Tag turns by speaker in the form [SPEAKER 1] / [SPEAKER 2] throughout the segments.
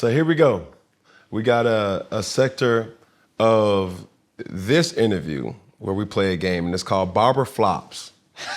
[SPEAKER 1] So here we go. We got a sector of this interview where we play a game, and it's called Barber Flops.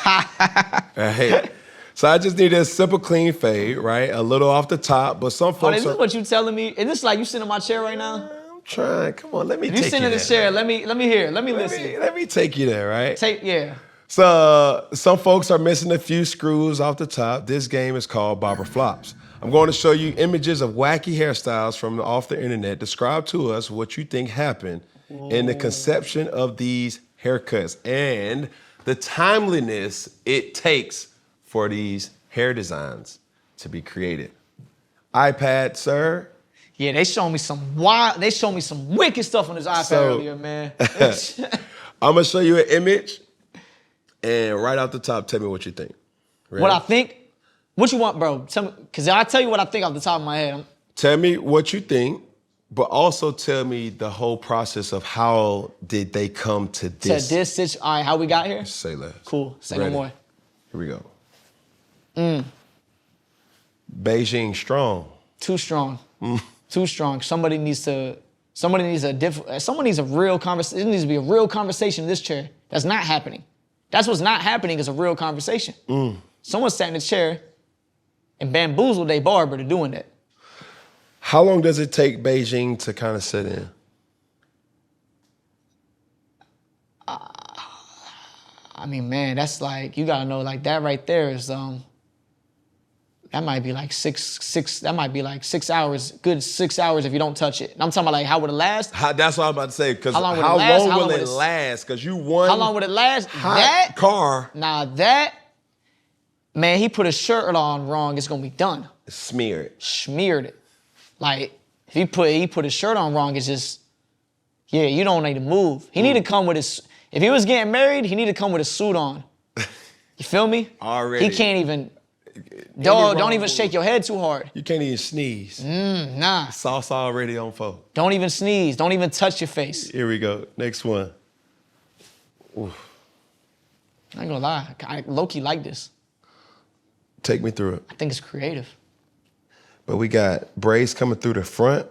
[SPEAKER 1] Right? So I just need a simple, clean fade, right? A little off the top, but some folks
[SPEAKER 2] is this what you telling me? Is this like you sitting in my chair right now?
[SPEAKER 1] I'm trying. Come on, let me take you there.
[SPEAKER 2] You sitting in the chair, let me hear, let me listen.
[SPEAKER 1] Let me take you there, right?
[SPEAKER 2] Yeah.
[SPEAKER 1] So some folks are missing a few screws off the top. This game is called Barber Flops. I'm going to show you images of wacky hairstyles from off the internet. Describe to us what you think happened in the conception of these haircuts and the timeliness it takes for these hair designs to be created. iPad, sir.
[SPEAKER 2] Yeah, they showed me some wicked stuff on this iPad earlier, man.
[SPEAKER 1] I'm gonna show you an image, and right off the top, tell me what you think. Ready?
[SPEAKER 2] What I think? What you want, bro? Tell me, because I'll tell you what I think off the top of my head.
[SPEAKER 1] Tell me what you think, but also tell me the whole process of how did they come to this.
[SPEAKER 2] To this, all right, how we got here?
[SPEAKER 1] Say less.
[SPEAKER 2] Cool, say
[SPEAKER 1] Ready?
[SPEAKER 2] no more.
[SPEAKER 1] Here we go. Beijing strong.
[SPEAKER 2] Too strong. Too strong. Someone needs a real conversation. It needs to be a real conversation in this chair. That's not happening. That's what's not happening is a real conversation. Someone sat in the chair and bamboozled their barber to doing that.
[SPEAKER 1] How long does it take Beijing to kind of set in?
[SPEAKER 2] I mean, man, that's like, you gotta know, like that right there is, that might be like that might be like 6 hours, good 6 hours if you don't touch it. And I'm talking about like, how would it last?
[SPEAKER 1] That's what I'm about to say, because how long will it last? Because you won.
[SPEAKER 2] How long would it last?
[SPEAKER 1] That car.
[SPEAKER 2] Now that, man, he put his shirt on wrong, it's gonna be done.
[SPEAKER 1] Smeared it.
[SPEAKER 2] Like, if he put his shirt on wrong, it's just, yeah, you don't need to move. He need to come with his, if he was getting married, he need to come with his suit on. You feel me?
[SPEAKER 1] Already.
[SPEAKER 2] He can't even, dog, don't even shake your head too hard.
[SPEAKER 1] You can't even sneeze.
[SPEAKER 2] Nah.
[SPEAKER 1] Sauce already on foe.
[SPEAKER 2] Don't even sneeze. Don't even touch your face.
[SPEAKER 1] Here we go. Next one.
[SPEAKER 2] Oof. I ain't gonna lie. I low-key like this.
[SPEAKER 1] Take me through it.
[SPEAKER 2] I think it's creative.
[SPEAKER 1] But we got braids coming through the front.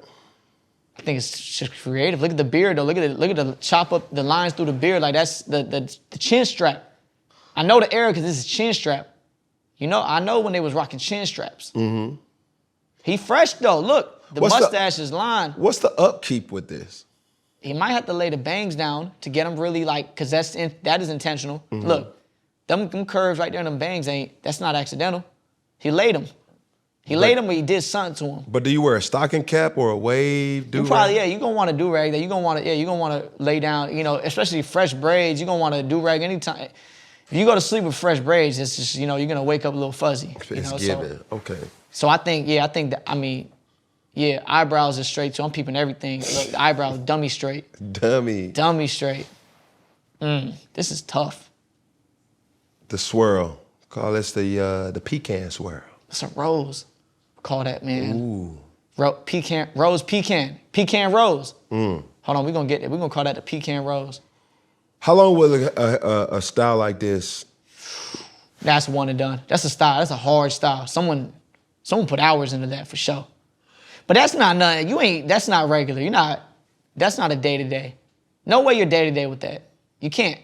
[SPEAKER 2] I think it's just creative. Look at the beard though. Look at the chop up the lines through the beard. Like that's the chin strap. I know the era because this is chin strap. You know, I know when they was rocking chin straps. He fresh though. Look, the mustache is lined.
[SPEAKER 1] What's the upkeep with this?
[SPEAKER 2] He might have to lay the bangs down to get them really like, cause that is intentional. Look, them curves right there, them bangs that's not accidental. He laid them. He laid them, but he did something to him.
[SPEAKER 1] But do you wear a stocking cap or a wave?
[SPEAKER 2] You probably, yeah, you're gonna want a do-rag. You're gonna want to lay down, you know, especially fresh braids, you're gonna want a do-rag anytime. If you go to sleep with fresh braids, it's just, you know, you're gonna wake up a little fuzzy.
[SPEAKER 1] It's given, okay.
[SPEAKER 2] So I think that, I mean, yeah, eyebrows are straight too. I'm peeping everything. Look, the eyebrows, dummy straight. Dummy straight. This is tough.
[SPEAKER 1] The swirl. Call this the pecan swirl.
[SPEAKER 2] It's a rose. Call that, man.
[SPEAKER 1] Ooh.
[SPEAKER 2] Pecan rose. Hold on, we're gonna call that the pecan rose.
[SPEAKER 1] How long will a style like this?
[SPEAKER 2] That's one and done. That's a style. That's a hard style. Someone put hours into that for sure. But that's not nothing. That's not regular. That's not a day-to-day. No way you're day-to-day with that. You can't.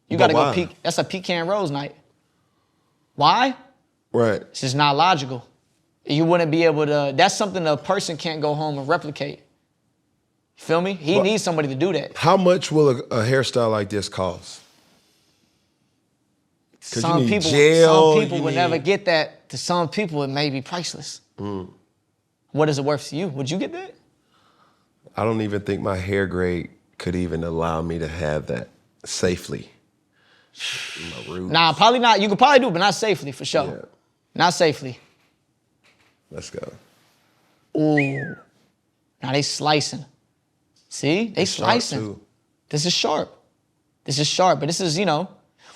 [SPEAKER 2] You gotta go peak. That's a pecan rose night. Why?
[SPEAKER 1] Right.
[SPEAKER 2] It's just not logical. You wouldn't be able to, that's something a person can't go home and replicate. You feel me? He needs somebody to do that.
[SPEAKER 1] How much will a hairstyle like this cost?
[SPEAKER 2] Some people would never get that. To some people, it may be priceless. What is it worth to you? Would you get that?
[SPEAKER 1] I don't even think my hair grade could even allow me to have that safely.
[SPEAKER 2] Nah, probably not. You could probably do it, but not safely, for sure.
[SPEAKER 1] Yeah.
[SPEAKER 2] Not safely.
[SPEAKER 1] Let's go.
[SPEAKER 2] Ooh. Now they slicing. See? They slicing. This is sharp. But this is, you know,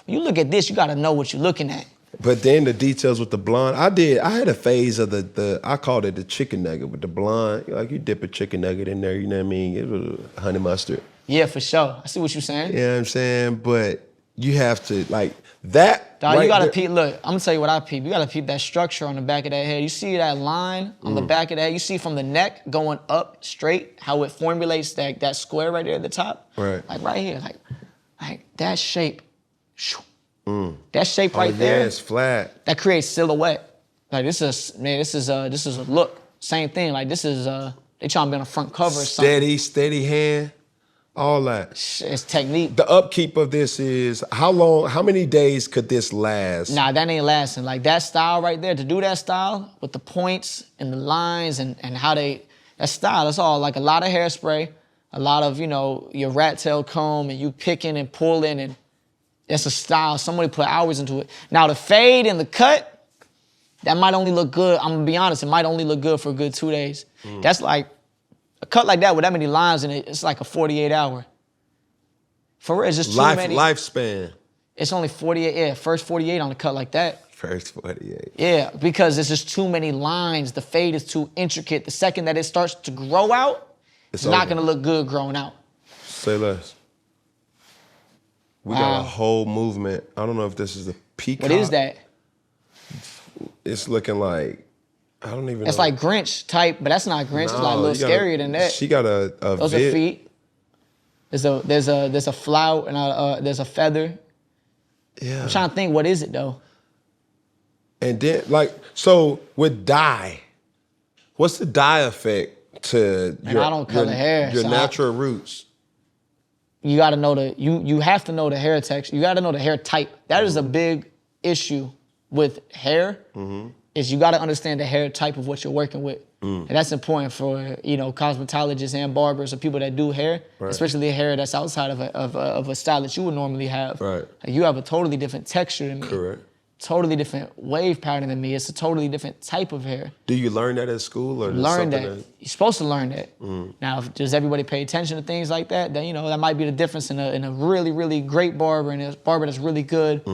[SPEAKER 2] when you look at this, you gotta know what you're looking at.
[SPEAKER 1] But then the details with the blonde, I had a phase of I called it the chicken nugget with the blonde. Like you dip a chicken nugget in there, you know what I mean? It was honey mustard.
[SPEAKER 2] Yeah, for sure. I see what you're saying.
[SPEAKER 1] You know what I'm saying? But you have to, like, That
[SPEAKER 2] Dog,
[SPEAKER 1] right
[SPEAKER 2] you gotta
[SPEAKER 1] there-
[SPEAKER 2] peep. Look, I'm gonna tell you what I peep. You gotta peep that structure on the back of that head. You see that line on the back of that. You see from the neck going up straight how it formulates that square right there at the top.
[SPEAKER 1] Right.
[SPEAKER 2] Like right here, like that shape. That shape right
[SPEAKER 1] yeah,
[SPEAKER 2] there.
[SPEAKER 1] it's flat.
[SPEAKER 2] That creates silhouette. Like this is a look. Same thing. Like this is they trying to be on the front cover or something.
[SPEAKER 1] Steady hand, all that.
[SPEAKER 2] It's technique.
[SPEAKER 1] The upkeep of this is how many days could this last?
[SPEAKER 2] Nah, that ain't lasting. Like that style right there, to do that style with the points and the lines and how that style, that's all like a lot of hairspray, a lot of, your rat tail comb and you picking and pulling, and that's a style. Somebody put hours into it. Now the fade and the cut, that might only look good. I'm gonna be honest, it might only look good for a good 2 days. That's like, a cut like that with that many lines in it, it's like a 48-hour. For real, it's just too many.
[SPEAKER 1] Lifespan.
[SPEAKER 2] It's only 48, yeah, first 48 on a cut like that.
[SPEAKER 1] First 48.
[SPEAKER 2] Yeah, because it's just too many lines. The fade is too intricate. The second that it starts to grow out, it's not gonna look good growing out.
[SPEAKER 1] Say less. We got a whole movement. I don't know if this is a peacock.
[SPEAKER 2] What is that?
[SPEAKER 1] It's looking like, I don't even know.
[SPEAKER 2] It's like Grinch type, but that's not Grinch. It's like a little scarier than that.
[SPEAKER 1] She got a
[SPEAKER 2] Those are feet. There's a flout and there's a feather.
[SPEAKER 1] Yeah.
[SPEAKER 2] I'm trying to think, what is it though?
[SPEAKER 1] And then, so with dye, what's the dye effect to
[SPEAKER 2] I don't color hair,
[SPEAKER 1] your
[SPEAKER 2] so
[SPEAKER 1] natural roots?
[SPEAKER 2] You gotta know you have to know the hair texture. You gotta know the hair type. That is a big issue with hair, is you gotta understand the hair type of what you're working with. And that's important for, cosmetologists and barbers or people that do hair, especially hair that's outside of a style that you would normally have.
[SPEAKER 1] Right.
[SPEAKER 2] Like you have a totally different texture than me.
[SPEAKER 1] Correct.
[SPEAKER 2] Totally different wave pattern than me. It's a totally different type of hair.
[SPEAKER 1] Do you learn that at school, or
[SPEAKER 2] Learn that. You're supposed to learn that. Now, does everybody pay attention to things like that? Then that might be the difference in a really, really great barber and a barber that's really good.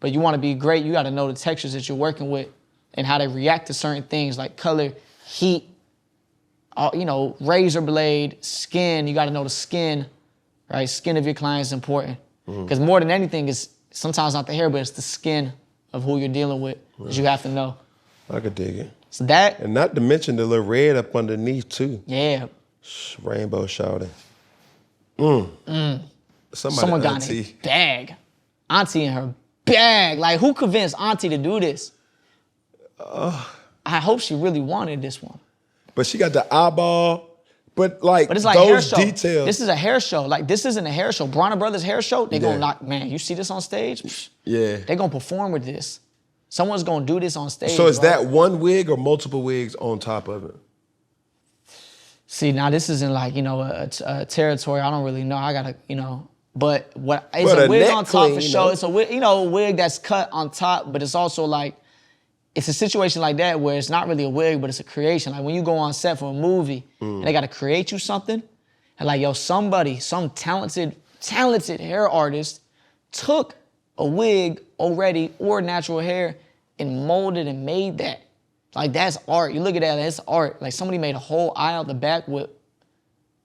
[SPEAKER 2] But you want to be great, you got to know the textures that you're working with and how they react to certain things like color, heat, razor blade, skin. You got to know the skin, right? Skin of your client is important. Because more than anything, it's sometimes not the hair, but it's the skin of who you're dealing with that you have to know.
[SPEAKER 1] I could dig it.
[SPEAKER 2] So that,
[SPEAKER 1] And not to mention the little red up underneath too.
[SPEAKER 2] yeah.
[SPEAKER 1] Rainbow shouting.
[SPEAKER 2] Someone got in a bag. Auntie in her bag. Like, who convinced Auntie to do this? I hope she really wanted this one.
[SPEAKER 1] But she got the eyeball. But it's
[SPEAKER 2] like hair
[SPEAKER 1] those
[SPEAKER 2] show.
[SPEAKER 1] details.
[SPEAKER 2] This is a hair show. Like, this isn't a hair show. Bronner Brothers hair show, they gonna knock, man, you see this on stage? Psh,
[SPEAKER 1] Yeah.
[SPEAKER 2] they gonna perform with this. Someone's gonna do this on stage.
[SPEAKER 1] So is
[SPEAKER 2] bro.
[SPEAKER 1] that one wig or multiple wigs on top of it?
[SPEAKER 2] See, now this isn't like, a territory. I don't really know. I gotta, but it's
[SPEAKER 1] But
[SPEAKER 2] a
[SPEAKER 1] a
[SPEAKER 2] wig
[SPEAKER 1] neck
[SPEAKER 2] on top
[SPEAKER 1] clean,
[SPEAKER 2] for sure.
[SPEAKER 1] though.
[SPEAKER 2] It's a wig, a wig that's cut on top, but it's also like, it's a situation like that where it's not really a wig, but it's a creation. Like when you go on set for a movie and they gotta create you something, and like, some talented hair artist took a wig already or natural hair and molded and made that. Like, that's art. You look at that, it's art. Like, somebody made a whole eye out the back with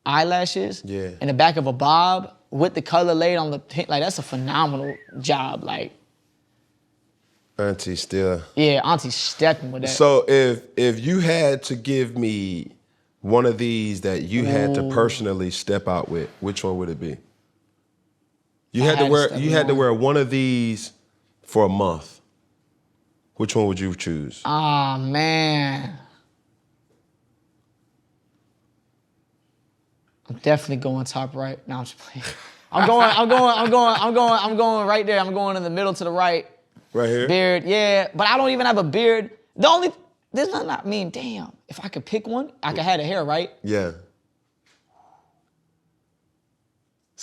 [SPEAKER 2] eyelashes in the back of a bob with the color laid on the pin. Like, that's a phenomenal job. Like,
[SPEAKER 1] Auntie still.
[SPEAKER 2] yeah, Auntie's stepping with that.
[SPEAKER 1] So if you had to give me one of these that you had to personally step out with, which one would it be? You had to wear one of these for a month. Which one would you choose?
[SPEAKER 2] Ah, man. I'm definitely going top right. No, I'm just playing. I'm going right there. I'm going in the middle to the right.
[SPEAKER 1] Right here?
[SPEAKER 2] Beard, yeah. But I don't even have a beard. There's nothing, I mean, damn. If I could pick one, I could have the hair, right?
[SPEAKER 1] Yeah.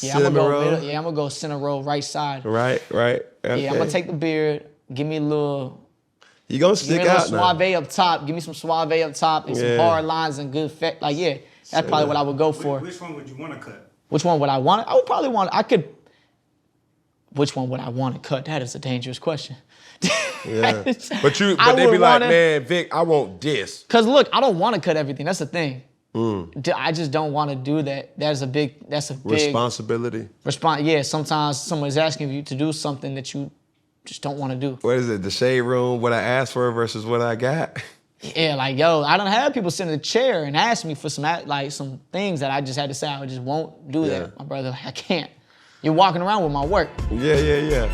[SPEAKER 2] Yeah, I'm gonna go center row, right side.
[SPEAKER 1] Right. Okay.
[SPEAKER 2] Yeah, I'm gonna take the beard. Give me a little.
[SPEAKER 1] You gonna stick out now.
[SPEAKER 2] Suave up top. Give me some suave up top and some hard lines and good fit. Like, yeah, that's probably what I would go for.
[SPEAKER 3] Which one would you want to cut?
[SPEAKER 2] Which one would I want? I would probably want. Which one would I want to cut? That is a dangerous question.
[SPEAKER 1] Yeah. But they be like, man, Vic, I want this.
[SPEAKER 2] Cause look, I don't want to cut everything. That's the thing. I just don't want to do that. That's a big
[SPEAKER 1] responsibility.
[SPEAKER 2] Yeah, sometimes someone's asking you to do something that you just don't want to do.
[SPEAKER 1] What is it? The shade room, what I asked for versus what I got?
[SPEAKER 2] Yeah, like, yo, I done had people sit in a chair and ask me for some things that I just had to say I just won't do that. My brother, like, I can't. You're walking around with my work.
[SPEAKER 1] Yeah.